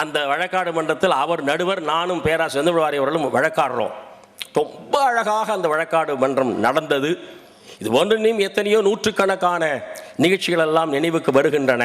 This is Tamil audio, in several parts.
அந்த வழக்காடு மன்றத்தில் அவர் நடுவர், நானும் பேராசிரியர் செந்தமிழ் அவர்களும் வழக்காடுறோம். ரொம்ப அழகாக அந்த வழக்காடு மன்றம் நடந்தது. இது போன்றும் எத்தனையோ நூற்றுக்கணக்கான நிகழ்ச்சிகள் எல்லாம் நினைவுக்கு வருகின்றன.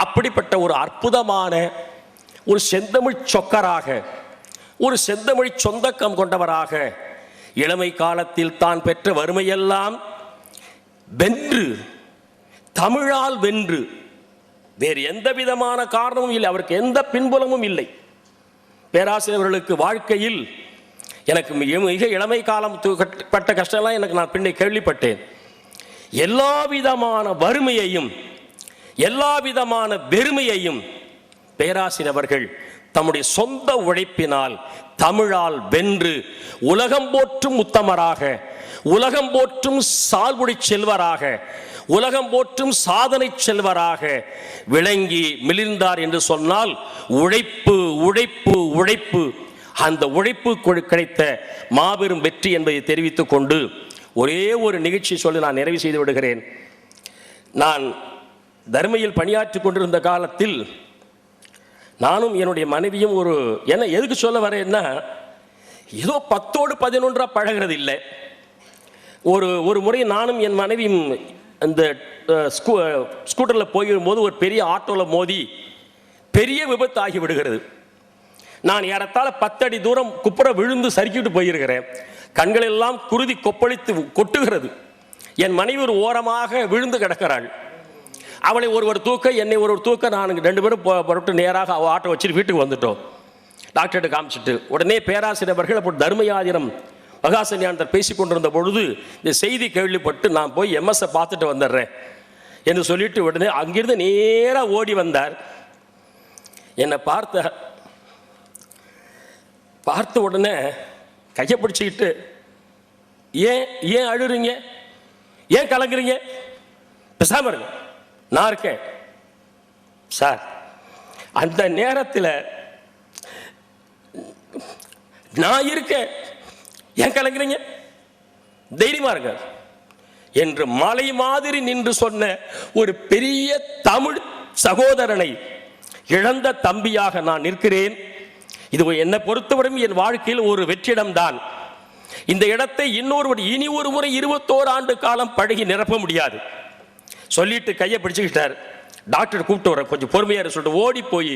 அப்படிப்பட்ட ஒரு அற்புதமான ஒரு செந்தமிழ் சொக்கராக, ஒரு செந்தமிழ் சொந்தக்கம் கொண்டவராக, இளமை காலத்தில் தான் பெற்ற வறுமையெல்லாம் வென்று, தமிழால் வென்று, வேறு எந்த விதமான காரணமும் இல்லை, அவருக்கு எந்த பின்புலமும் இல்லை. பேராசிரியர்களுக்கு வாழ்க்கையில் எனக்கு மிக இளமை காலம் பட்ட கஷ்டம்லாம் எனக்கு நான் பின்னே கேள்விப்பட்டேன். எல்லா விதமான வறுமையையும் எல்லா விதமான வெறுமையையும் பேராசிரியர் அவர்கள் தம்முடைய சொந்த உழைப்பினால் தமிழால் வென்று உலகம் போற்றும் உத்தமராக, உலகம் போற்றும் சால்புடி செல்வராக, உலகம் போற்றும் சாதனை செல்வராக விளங்கி மிளிர்ந்தார் என்று சொன்னால் உழைப்பு உழைப்பு உழைப்பு, அந்த உழைப்பு கிடைத்த மாபெரும் வெற்றி என்பதை தெரிவித்துக் கொண்டு ஒரே ஒரு நிகழ்ச்சி சொல்லி நான் நிறைவு செய்து விடுகிறேன். நான் தர்மையில் பணியாற்றி கொண்டிருந்த காலத்தில் நானும் என்னுடைய மனைவியும் என்ன எதுக்கு சொல்ல வரேன்னா, ஏதோ 10ஓடு 11 பழகிறது இல்லை. ஒரு முறை நானும் என் மனைவியும் அந்த ஸ்கூட்டரில் போகும்போது ஒரு பெரிய ஆட்டோவில் மோதி பெரிய விபத்து ஆகி விடுகிறது. நான் ஏறத்தாழ 10 அடி தூரம் குப்புற விழுந்து சறுக்கிட்டு போயிருக்கிறேன். கண்கள் எல்லாம் குருதி கொப்பளித்து கொட்டுகிறது. என் மனைவி ஒரு ஓரமாக விழுந்து கிடக்கிறாள். அவளை ஒருவர் தூக்க, என்னை ஒருவர் தூக்க, நான் 2 பேரும் புறப்பட்டு நேராக ஆட்டோ வச்சுட்டு வீட்டுக்கு வந்துட்டோம். டாக்டர்கிட்ட காமிச்சிட்டு உடனே பேராசிரியர் அவர்கள் அப்போ தர்மயாதினம் மகாசன்யானந்தர் பேசி கொண்டிருந்த பொழுது இந்த செய்தி கேள்விப்பட்டு நான் போய் எம்எஸ்ஸை பார்த்துட்டு வந்துடுறேன் என்று சொல்லிட்டு உடனே அங்கிருந்து நேராக ஓடி வந்தார். என்னை பார்த்த உடனே கையை பிடிச்சிக்கிட்டு, ஏன் அழுறீங்க, ஏன் கலங்குறீங்க, பேசாம இருங்க, நான் இருக்கேன் சார். அந்த நேரத்தில் நான் இருக்கேன், ஏன் கலங்குறீங்க, தைரியமா இருங்க என்று மலை மாதிரி நின்று சொன்ன ஒரு பெரிய தமிழ் சகோதரனை இழந்த தம்பியாக நான் நிற்கிறேன். இது என்னை பொறுத்தவரையும் என் வாழ்க்கையில் ஒரு வெற்றிடம்தான். இந்த இடத்தை இனி ஒரு முறை 21 ஆண்டு காலம் பழகி நிரப்ப முடியாது. சொல்லிட்டு கையை பிடிச்சுக்கிட்டார். டாக்டர் கூப்பிட்டு வர, கொஞ்சம் பொறுமையாக சொல்லிட்டு ஓடி போய்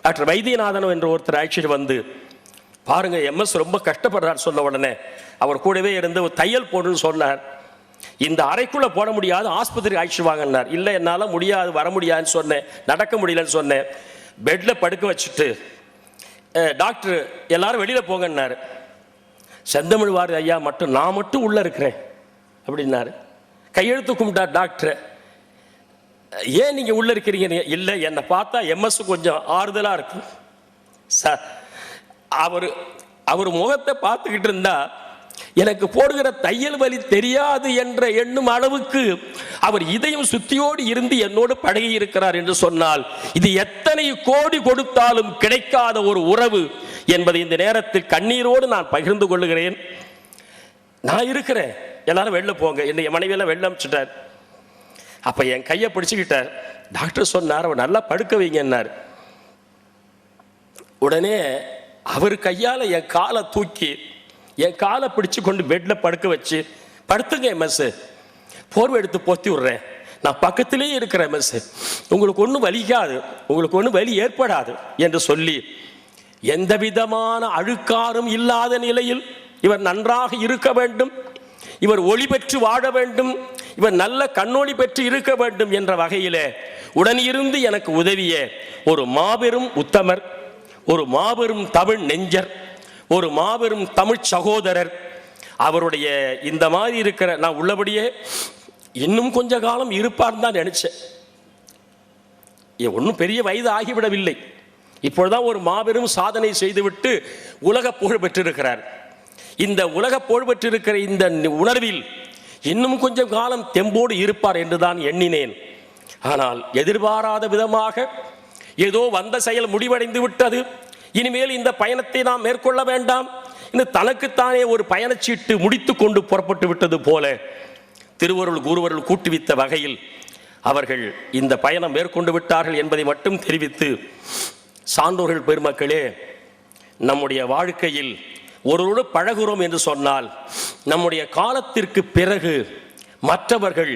டாக்டர் வைத்தியநாதன் என்ற ஒருத்தர் அழைச்சிட்டு வந்து, பாருங்க எம்எஸ் ரொம்ப கஷ்டப்படுறார் சொன்ன உடனே அவர் கூடவே இருந்து தையல் போடுன்னு சொன்னார். இந்த அறைக்குள்ள போட முடியாது, ஆஸ்பத்திரிக்கு அழைச்சிட்டு வாங்கினார். இல்லை என்னால் முடியாது, வர முடியாதுன்னு சொன்னேன், நடக்க முடியலன்னு சொன்னேன். பெட்டில் படுக்க வச்சுட்டு டாக்டர் எல்லாரும் வெளியில் போங்கன்னாரு. செந்தமிழ் வாரி ஐயா மட்டும், நான் மட்டும் உள்ளே இருக்கிறேன் அப்படின்னாரு. கையெழுத்து கும்பிட்டார் டாக்டர். ஏன் நீங்கள் உள்ளே இருக்கிறீங்க? இல்லை, என்னை பார்த்தா எம்எஸ் கொஞ்சம் ஆறுதலாக இருக்கு சார். அவர் முகத்தை பார்த்துக்கிட்டு இருந்தா எனக்கு போடுகிற தையல் வலி தெரியாது என்ற எண்ணும் அளவுக்கு அவர் இதயம் சுத்தியோடு இருந்து என்னோடு பழகி இருக்கிறார் என்று சொன்னால் இது எத்தனை கோடி கொடுத்தாலும் கிடைக்காத ஒரு உறவு என்பதை இந்த நேரத்தில் கண்ணீரோடு நான் பகிர்ந்து கொள்ளுகிறேன். நான் இருக்கிறேன், எல்லாரும் வெளில போங்க, என்னுடைய மனைவியெல்லாம் வெளில அனுப்பிச்சிட்டார். அப்ப என் கையை பிடிச்சுக்கிட்டார். டாக்டர் சொன்னார், அவர் நல்லா படுக்க வைங்கன்னார். உடனே அவர் கையால் என் காலை தூக்கி என் காலை பிடிச்சு கொண்டு பெட்டில் படுக்க வச்சு, படுத்துங்க எம்எஸ், போர்வை எடுத்து பொத்தி விடுறேன், நான் பக்கத்திலேயே இருக்கிறேன் எம்எஸ், உங்களுக்கு ஒன்றும் வலிக்காது, உங்களுக்கு ஒன்றும் வலி ஏற்படாது என்று சொல்லி எந்த விதமான அழுக்காரும் இல்லாத நிலையில் இவர் நன்றாக இருக்க வேண்டும், இவர் ஒளி பெற்று வாழ வேண்டும், இவர் நல்ல கண்ணொளி பெற்று இருக்க வேண்டும் என்ற வகையிலே உடனிருந்து எனக்கு உதவிய ஒரு மாபெரும் உத்தமர், ஒரு மாபெரும் தமிழ் நெஞ்சர், ஒரு மாபெரும் தமிழ் சகோதரர். அவருடைய இந்த மாதிரி இருக்கிற நான் உள்ளபடியே இன்னும் கொஞ்ச காலம் இருப்பார்னு தான் நினைச்சேன். ஒன்றும் பெரிய வயது ஆகிவிடவில்லை. இப்பொழுதுதான் ஒரு மாபெரும் சாதனை செய்துவிட்டு உலக புகழ் பெற்றிருக்கிறார். இந்த உலக புகழ் பெற்றிருக்கிற இந்த உணர்வில் இன்னும் கொஞ்சம் காலம் தெம்போடு இருப்பார் என்றுதான் எண்ணினேன். ஆனால் எதிர்பாராத விதமாக ஏதோ வந்த செயல் முடிவடைந்து விட்டது, இனிமேல் இந்த பயணத்தை நாம் மேற்கொள்ள வேண்டாம் என்று தனக்குத்தானே ஒரு பயணச்சீட்டு முடித்து கொண்டு புறப்பட்டு விட்டது போல திருவருள் குருவருள் கூட்டுவித்த வகையில் அவர்கள் இந்த பயணம் மேற்கொண்டு விட்டார்கள் என்பதை மட்டும் தெரிவித்து சான்றோர்கள் பெருமக்களே, நம்முடைய வாழ்க்கையில் ஒருவரோடு பழகுறோம் என்று சொன்னால் நம்முடைய காலத்திற்கு பிறகு மற்றவர்கள்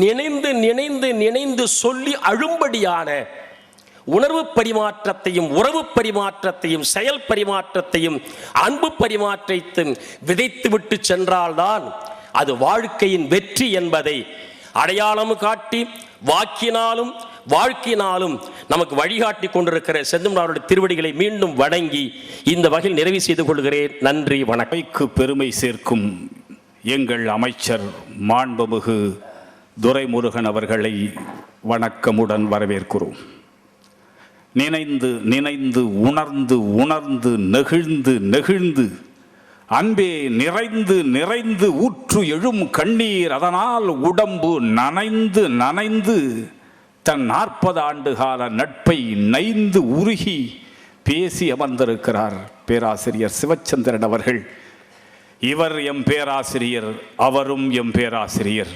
நினைந்து நினைந்து நினைந்து சொல்லி அழும்படியான உணர்வு பரிமாற்றத்தையும் உறவு பரிமாற்றத்தையும் செயல் பரிமாற்றத்தையும் அன்பு பரிமாற்றத்தையும் விதைத்துவிட்டு சென்றால்தான் அது வாழ்க்கையின் வெற்றி என்பதை அடையாளம் காட்டி வாக்கினாலும் வாழ்க்கையினாலும் நமக்கு வழிகாட்டி கொண்டிருக்கிற செந்தமிழ் திருவடிகளை மீண்டும் வணங்கி இந்த வகையில் நிறைவு செய்து கொள்கிறேன். நன்றி, வணக்கம். பெருமை சேர்க்கும் எங்கள் அமைச்சர் மாண்புமிகு துரைமுருகன் அவர்களை வணக்கமுடன் வரவேற்கிறோம். நினைந்து நினைந்து உணர்ந்து உணர்ந்து நெகிழ்ந்து நெகிழ்ந்து அன்பே நிறைந்து நிறைந்து ஊற்று எழும் கண்ணீர் அதனால் உடம்பு நனைந்து நனைந்து தன் 40 ஆண்டு கால நட்பை நைந்து உருகி பேசி அமர்ந்திருக்கிறார் பேராசிரியர் சிவச்சந்திரன் அவர்கள். இவர் எம் பேராசிரியர், அவரும் எம் பேராசிரியர்.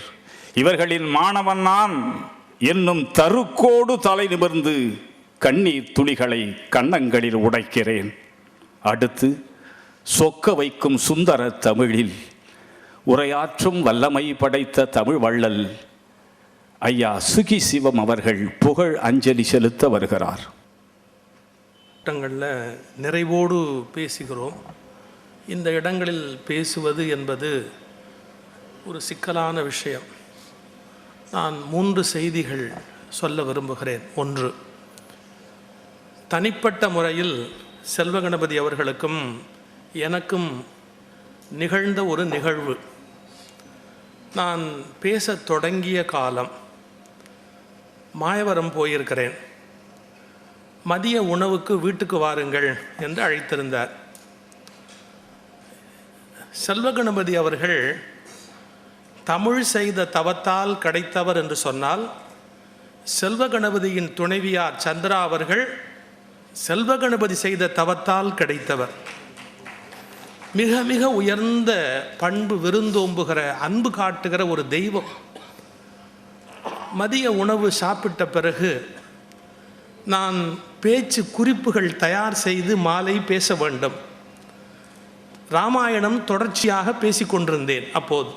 இவர்களின் மாணவன் நான் என்னும் தருக்கோடு தலை நிமிர்ந்து கண்ணீர் துளிகளை கன்னங்களில் உடைக்கிறேன். அடுத்து சொக்க வைக்கும் சுந்தர தமிழில் உரையாற்றும் வல்லமை படைத்த தமிழ் வள்ளல் ஐயா சுகி சிவம் அவர்கள் புகழ் அஞ்சலி செலுத்த வருகிறார். இடங்களில் நிறைவோடு பேசுகிறோம். இந்த இடங்களில் பேசுவது என்பது ஒரு சிக்கலான விஷயம். நான் 3 செய்திகள் சொல்ல விரும்புகிறேன். 1, தனிப்பட்ட முறையில் செல்வகணபதி அவர்களுக்கும் எனக்கும் நிகழ்ந்த ஒரு நிகழ்வு. நான் பேச தொடங்கிய காலம் மாயவரம் போயிருக்கிறேன். மதிய உணவுக்கு வீட்டுக்கு வாருங்கள் என்று அழைத்திருந்தார். செல்வகணபதி அவர்கள் தமிழ் செய்த தவத்தால் கிடைத்தவர் என்று சொன்னால், செல்வகணபதியின் துணைவியார் சந்திரா அவர்கள் செல்வகணபதி செய்த தவத்தால் கிடைத்தவர். மிக மிக உயர்ந்த பண்பு, விருந்தோம்புகிற அன்பு காட்டுகிற ஒரு தெய்வம். மதிய உணவு சாப்பிட்ட பிறகு நான் பேச்சு குறிப்புகள் தயார் செய்து மாலை பேச வேண்டும். ராமாயணம் தொடர்ச்சியாக பேசிக்கொண்டிருந்தேன் அப்போது.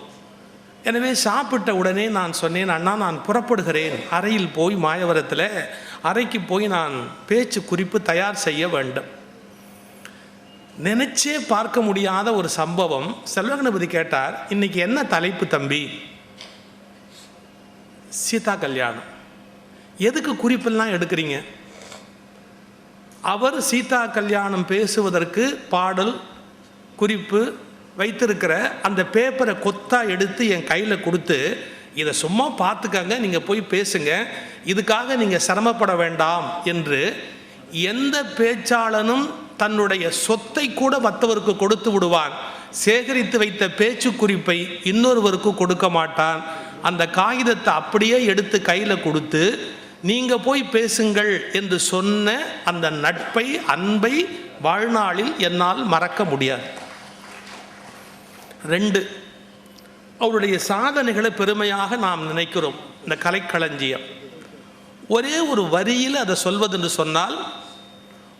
எனவே சாப்பிட்ட உடனே நான் சொன்னேன், அண்ணா நான் புறப்படுகிறேன், அறையில் போய் மாயவரத்தில் அறைக்கு போய் நான் பேச்சு குறிப்பு தயார் செய்ய வேண்டும். நினைச்சே பார்க்க முடியாத ஒரு சம்பவம். செல்வகணபதி கேட்டார், இன்னைக்கு என்ன தலைப்பு தம்பி? சீதா கல்யாணம். எதுக்கு குறிப்பெல்லாம் எடுக்கிறீங்க? அவர் சீதா கல்யாணம் பேசுவதற்கு பாடல் குறிப்பு வைத்திருக்கிற அந்த பேப்பரை கொத்தா எடுத்து என் கையில் கொடுத்து, இதை சும்மா பார்த்துக்கங்க, நீங்கள் போய் பேசுங்க, இதுக்காக நீங்கள் சிரமப்பட வேண்டாம் என்று எந்த பேச்சாளனும் தன்னுடைய சொத்தை கூட மற்றவருக்கு கொடுத்து விடுவான். சேகரித்து வைத்த பேச்சு குறிப்பை இன்னொருவருக்கு கொடுக்க மாட்டான். அந்த காகிதத்தை அப்படியே எடுத்து கையில் கொடுத்து நீங்கள் போய் பேசுங்கள் என்று சொன்ன அந்த நட்பை, அன்பை வாழ்நாளில் என்னால் மறக்க முடியாது. 2, அவருடைய சாதனைகளை பெருமையாக நாம் நினைக்கிறோம். இந்த கலைக்களஞ்சியம் ஒரே ஒரு வரியில் அதை சொல்வதென்று சொன்னால்,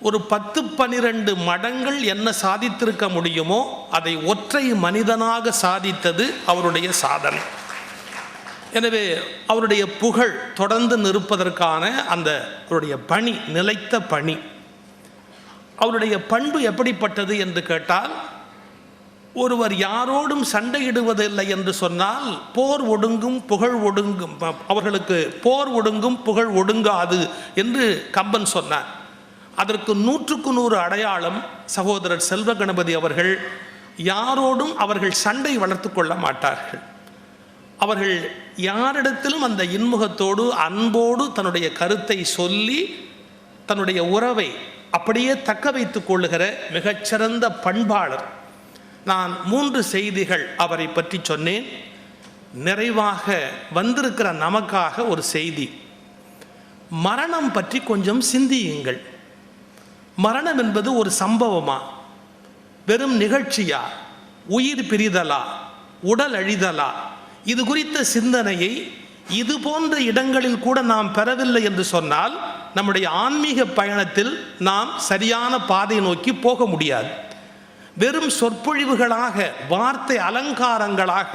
ஒரு 10-12 மடங்கள் என்ன சாதித்திருக்க முடியுமோ அதை ஒற்றை மனிதனாக சாதித்தது அவருடைய சாதனை. எனவே அவருடைய புகழ் தொடர்ந்து நிற்பதற்கான அந்த அவருடைய பணி, நிலைத்த பணி. அவருடைய பண்பு எப்படிப்பட்டது என்று கேட்டால், ஒருவர் யாரோடும் சண்டையிடுவதில்லை என்று சொன்னால் போர் ஒடுங்கும் புகழ் ஒடுங்கும், அவர்களுக்கு போர் ஒடுங்கும் புகழ் ஒடுங்காது என்று கம்பன் சொன்னார். அதற்கு 100க்கு 100 அடையாளம் சகோதரர் செல்வகணபதி அவர்கள். யாரோடும் அவர்கள் சண்டை வளர்த்து கொள்ள மாட்டார்கள். அவர்கள் யாரிடத்திலும் அந்த இன்முகத்தோடு அன்போடு தன்னுடைய கருத்தை சொல்லி தன்னுடைய உறவை அப்படியே தக்க வைத்துக் கொள்ளுகிற மிகச்சிறந்த பண்பாளர். நான் 3 செய்திகள் அவரை பற்றி சொன்னேன். நிறைவாக வந்திருக்கிற நமக்காக ஒரு செய்தி. மரணம் பற்றி கொஞ்சம் சிந்தியுங்கள். மரணம் என்பது ஒரு சம்பவமா, வெறும் நிகழ்ச்சியா, உயிர் பிரிதலா, உடல் அழிதலா? இது குறித்த சிந்தனையை இது போன்ற இடங்களில் கூட நாம் பெறவில்லை என்று சொன்னால் நம்முடைய ஆன்மீக பயணத்தில் நாம் சரியான பாதையை நோக்கி போக முடியாது. வெறும் சொற்பொழிவுகளாக, வார்த்தை அலங்காரங்களாக,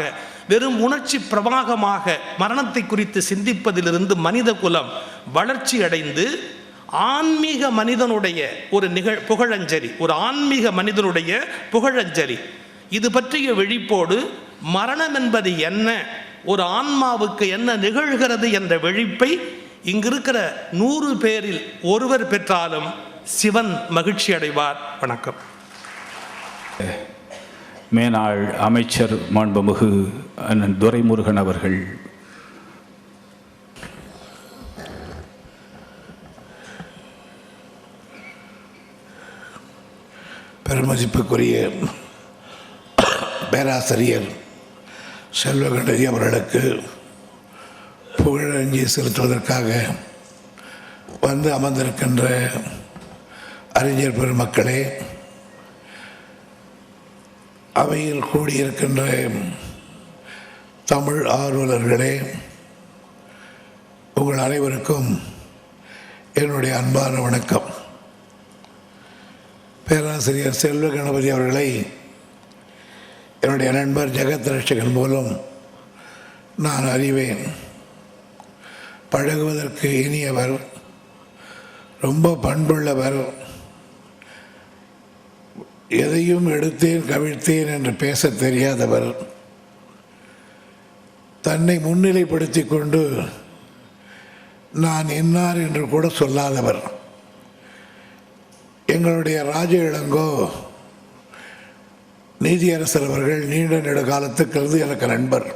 வெறும் உணர்ச்சி பிரவாகமாக மரணத்தை குறித்து சிந்திப்பதிலிருந்து மனித குலம் வளர்ச்சி அடைந்து ஆன்மீக மனிதனுடைய ஒரு புகழஞ்சலி, ஒரு ஆன்மீக மனிதனுடைய புகழஞ்சலி, இது பற்றிய விழிப்போடு மரணம் என்பது என்ன, ஒரு ஆன்மாவுக்கு என்ன நிகழ்கிறது என்ற விழிப்பை இங்கிருக்கிற 100 பேரில் ஒருவர் பெற்றாலும் சிவன் மகிழ்ச்சி அடைவார். வணக்கம். மேனாள் அமைச்சர் மாண்புமிகு அண்ணன் துரைமுருகன் அவர்கள். பெருமதிப்புக்குரிய பேராசிரியர் செல்வகணபதி அவர்களுக்கு புகழஞ்சலி செலுத்துவதற்காக வந்து அமர்ந்திருக்கின்ற அறிஞர் பெருமக்களே, அவையில் கூடியிருக்கின்ற தமிழ் ஆர்வலர்களே, உங்கள் அனைவருக்கும் என்னுடைய அன்பான வணக்கம். பேராசிரியர் செல்வ கணபதி அவர்களை என்னுடைய நண்பர் ஜெகத் ரட்சகன் மூலம் நான் அறிவேன். பழகுவதற்கு இனியவர், ரொம்ப பண்புள்ளவர், எதையும் எடுத்தேன் கவிழ்த்தேன் என்று பேச தெரியாதவர், தன்னை முன்னிலைப்படுத்தி கொண்டு நான் இன்னார் என்று கூட சொல்லாதவர். எங்களுடைய ராஜ இளங்கோ நீதியரசர் அவர்கள் நீண்ட நெடுகாலத்துக்கு எனக்கு நண்பர்.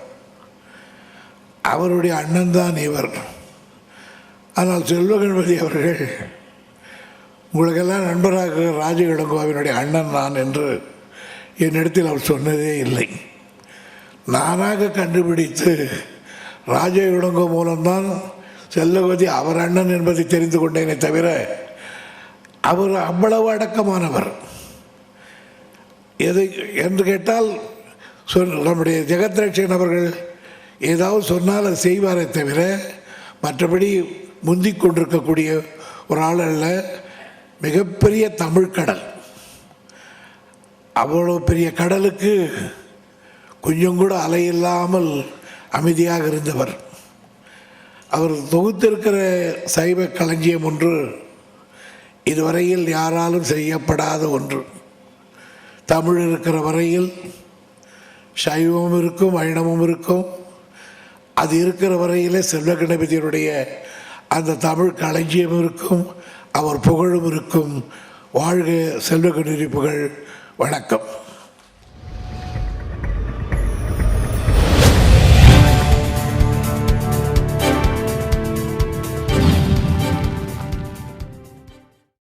அவருடைய அண்ணன் தான் இவர். ஆனால் செல்வ கணபதி அவர்கள் உங்களுக்கெல்லாம் நண்பராக ராஜ இளங்கோவினுடைய அண்ணன் நான் என்று என்னிடத்தில் அவர் சொன்னதே இல்லை. நானாக கண்டுபிடித்து ராஜ இளங்கோ மூலம்தான் செல்வகணபதி அவர் அண்ணன் என்பதை தெரிந்து கொண்டேனே தவிர அவர் அவ்வளவு அடக்கமானவர். எது என்று கேட்டால் நம்முடைய ஜெகத் ரட்சகன் அவர்கள் ஏதாவது சொன்னால் அதை செய்வாரே தவிர மற்றபடி முந்திக் கொண்டிருக்கக்கூடிய ஒரு ஆள் அல்ல. மிகப்பெரிய தமிழ் கடல். அவ்வளோ பெரிய கடலுக்கு கொஞ்சம் கூட அலையில்லாமல் அமைதியாக இருந்தவர். அவர் தொகுத்திருக்கிற சைவ களஞ்சியம் ஒன்று இதுவரையில் யாராலும் செய்யப்படாத ஒன்று. தமிழ் இருக்கிற வரையில் சைவமும் இருக்கும், வைணவமும் இருக்கும். அது இருக்கிற வரையிலே செல்வ கணபதியினுடைய அந்த தமிழ் களஞ்சியம் இருக்கும், அவர் புகழும் இருக்கும். வாழ்க செல்வ கணபதி புகழ். வணக்கம்.